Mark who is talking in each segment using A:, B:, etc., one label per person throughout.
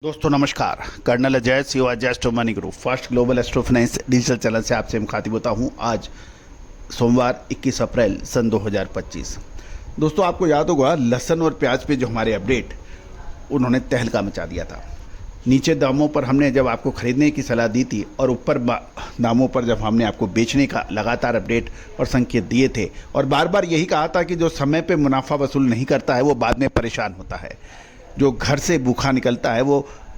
A: दोस्तों नमस्कार। कर्नल अजय सिवा astro money group first global astro finance digital channel से आपसे मुखातिब होता हूं। आज सोमवार 21 अप्रैल सन 2025। दोस्तों आपको याद होगा लहसुन और प्याज पे जो हमारे अपडेट उन्होंने तहलका मचा दिया था। नीचे दामों पर हमने जब आपको खरीदने की सलाह दी थी और ऊपर दामों पर जब हमने आपको बेचने का लगातार अपडेट और संकेत दिए थे और बार बार यही कहा था कि जो समय पे मुनाफा वसूल नहीं करता है वो बाद में परेशान होता है। जो घर से भूखा निकलता है वो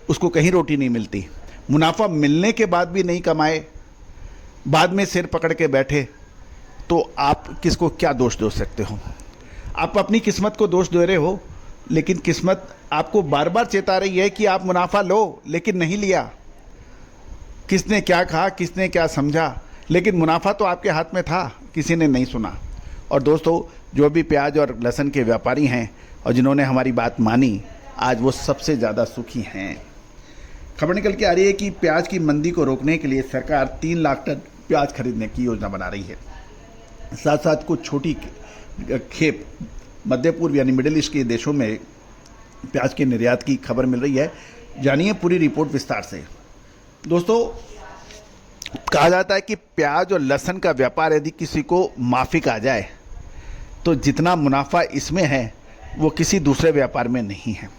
A: उसको कहीं रोटी नहीं मिलती। मुनाफा मिलने के बाद भी नहीं कमाए, बाद में सिर पकड़ के बैठे, तो आप किसको क्या दोष दे सकते हो? आप अपनी किस्मत को दोष दे रहे हो, लेकिन किस्मत आपको बार बार चेता रही है कि आप मुनाफा लो, लेकिन नहीं लिया। किसने क्या कहा, किसने क्या समझा, लेकिन मुनाफा तो आपके हाथ में था, किसी ने नहीं सुना। और दोस्तों जो भी प्याज और लहसुन के व्यापारी हैं और जिन्होंने हमारी बात मानी, आज वो सबसे ज़्यादा सुखी हैं। खबर निकल के आ रही है कि प्याज की मंदी को रोकने के लिए सरकार 3 लाख टन प्याज खरीदने की योजना बना रही है। साथ साथ कुछ छोटी खेप मध्य पूर्व यानी मिडिल ईस्ट के देशों में प्याज के निर्यात की खबर मिल रही है। जानिए पूरी रिपोर्ट विस्तार से। दोस्तों कहा जाता है कि प्याज और लहसुन का व्यापार यदि किसी को माफिक आ जाए तो जितना मुनाफा इसमें है वो किसी दूसरे व्यापार में नहीं है।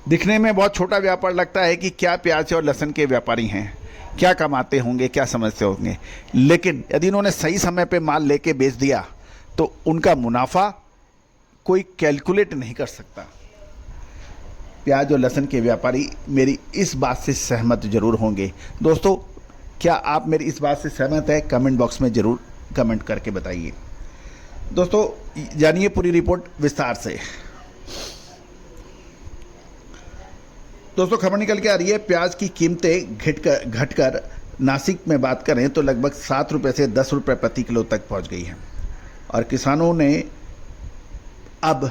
A: दिखने में बहुत छोटा व्यापार लगता है कि क्या प्याज और लहसुन के व्यापारी हैं, क्या कमाते होंगे, क्या समझते होंगे, लेकिन यदि इन्होंने सही समय पे माल लेके बेच दिया तो उनका मुनाफा कोई कैलकुलेट नहीं कर सकता। प्याज और लहसुन के व्यापारी मेरी इस बात से सहमत जरूर होंगे। दोस्तों क्या आप मेरी इस बात से सहमत है? कमेंट बॉक्स में ज़रूर कमेंट करके बताइए। दोस्तों जानिए पूरी रिपोर्ट विस्तार से। दोस्तों खबर निकल के आ रही है प्याज की कीमतें घटकर नासिक में बात करें तो लगभग 7 रुपये से 10 रुपये प्रति किलो तक पहुंच गई है और किसानों ने अब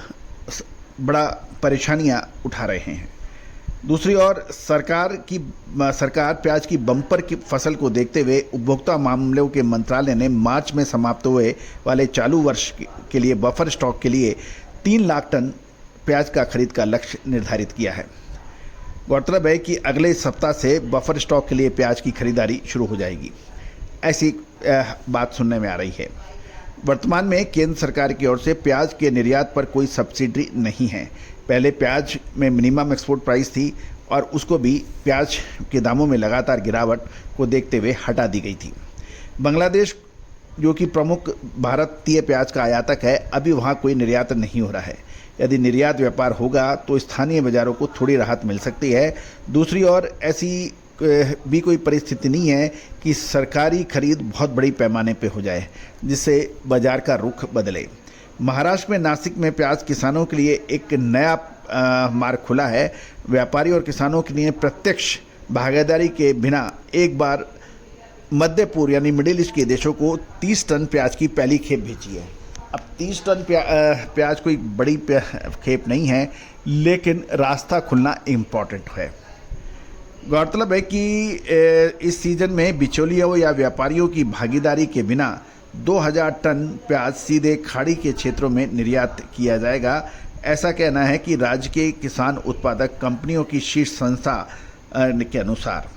A: बड़ा परेशानियां उठा रहे हैं। दूसरी ओर सरकार प्याज की बम्पर की फसल को देखते हुए उपभोक्ता मामलों के मंत्रालय ने मार्च में समाप्त हुए वाले चालू वर्ष के लिए बफर स्टॉक के लिए 3 लाख टन प्याज का खरीद का लक्ष्य निर्धारित किया है। गौरतलब है कि अगले सप्ताह से बफर स्टॉक के लिए प्याज की खरीदारी शुरू हो जाएगी, ऐसी बात सुनने में आ रही है। वर्तमान में केंद्र सरकार की ओर से प्याज के निर्यात पर कोई सब्सिडी नहीं है। पहले प्याज में मिनिमम एक्सपोर्ट प्राइस थी और उसको भी प्याज के दामों में लगातार गिरावट को देखते हुए हटा दी गई थी। बांग्लादेश जो कि प्रमुख भारतीय प्याज का आयातक है, अभी वहाँ कोई निर्यात नहीं हो रहा है। यदि निर्यात व्यापार होगा तो स्थानीय बाजारों को थोड़ी राहत मिल सकती है। दूसरी ओर ऐसी भी कोई परिस्थिति नहीं है कि सरकारी खरीद बहुत बड़ी पैमाने पे हो जाए जिससे बाजार का रुख बदले। महाराष्ट्र में नासिक में प्याज किसानों के लिए एक नया मार्ग खुला है। व्यापारी और किसानों के लिए प्रत्यक्ष भागीदारी के बिना एक बार मध्य पूर्व यानी मिडिल ईस्ट के देशों को 30 टन प्याज की पहली खेप भेजी है। अब 30 टन प्याज कोई बड़ी खेप नहीं है, लेकिन रास्ता खुलना इम्पॉर्टेंट है। गौरतलब है कि इस सीजन में बिचौलियों या व्यापारियों की भागीदारी के बिना 2000 टन प्याज सीधे खाड़ी के क्षेत्रों में निर्यात किया जाएगा। ऐसा कहना है कि राज्य के किसान उत्पादक कंपनियों की शीर्ष संस्था के अनुसार।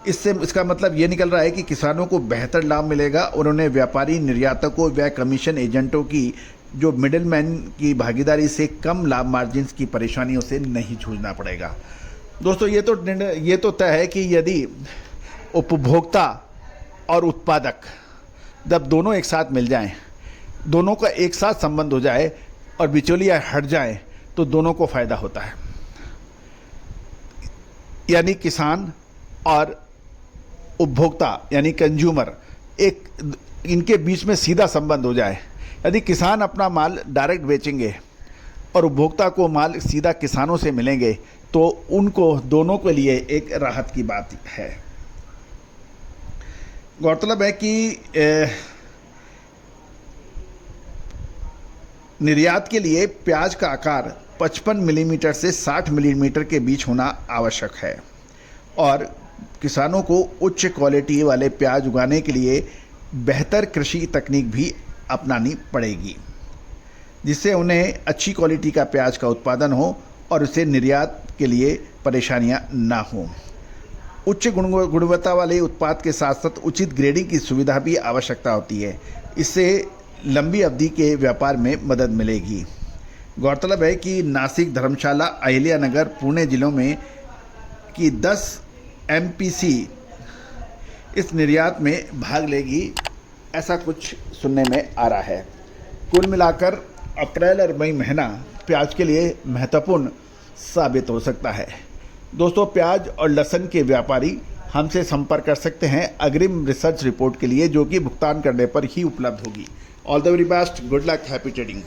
A: इसका मतलब ये निकल रहा है कि किसानों को बेहतर लाभ मिलेगा और उन्हें व्यापारी निर्यातकों व कमीशन एजेंटों की जो मिडिलमैन की भागीदारी से कम लाभ मार्जिन की परेशानियों से नहीं जूझना पड़ेगा। दोस्तों ये तो तय है कि यदि उपभोक्ता और उत्पादक जब दोनों एक साथ मिल जाएं, दोनों का एक साथ संबंध हो जाए और बिचौलिया हट जाए तो दोनों को फायदा होता है। यानी किसान और उपभोक्ता यानी कंज्यूमर इनके बीच में सीधा संबंध हो जाए। यदि किसान अपना माल डायरेक्ट बेचेंगे और उपभोक्ता को माल सीधा किसानों से मिलेंगे तो उनको दोनों के लिए एक राहत की बात है। गौरतलब है कि निर्यात के लिए प्याज का आकार 55 मिलीमीटर से 60 मिलीमीटर के बीच होना आवश्यक है और किसानों को उच्च क्वालिटी वाले प्याज उगाने के लिए बेहतर कृषि तकनीक भी अपनानी पड़ेगी, जिससे उन्हें अच्छी क्वालिटी का प्याज का उत्पादन हो और उसे निर्यात के लिए परेशानियां ना हों। उच्च गुणवत्ता वाले उत्पाद के साथ साथ उचित ग्रेडिंग की सुविधा भी आवश्यकता होती है। इससे लंबी अवधि के व्यापार में मदद मिलेगी। गौरतलब है कि नासिक, धर्मशाला, अहिल्यानगर, पुणे जिलों में की 10 एमपीसी इस निर्यात में भाग लेगी, ऐसा कुछ सुनने में आ रहा है। कुल मिलाकर अप्रैल और मई महीना प्याज के लिए महत्वपूर्ण साबित हो सकता है। दोस्तों, प्याज और लहसुन के व्यापारी हमसे संपर्क कर सकते हैं अग्रिम रिसर्च रिपोर्ट के लिए, जो कि भुगतान करने पर ही उपलब्ध होगी। All the very best, good luck, happy trading.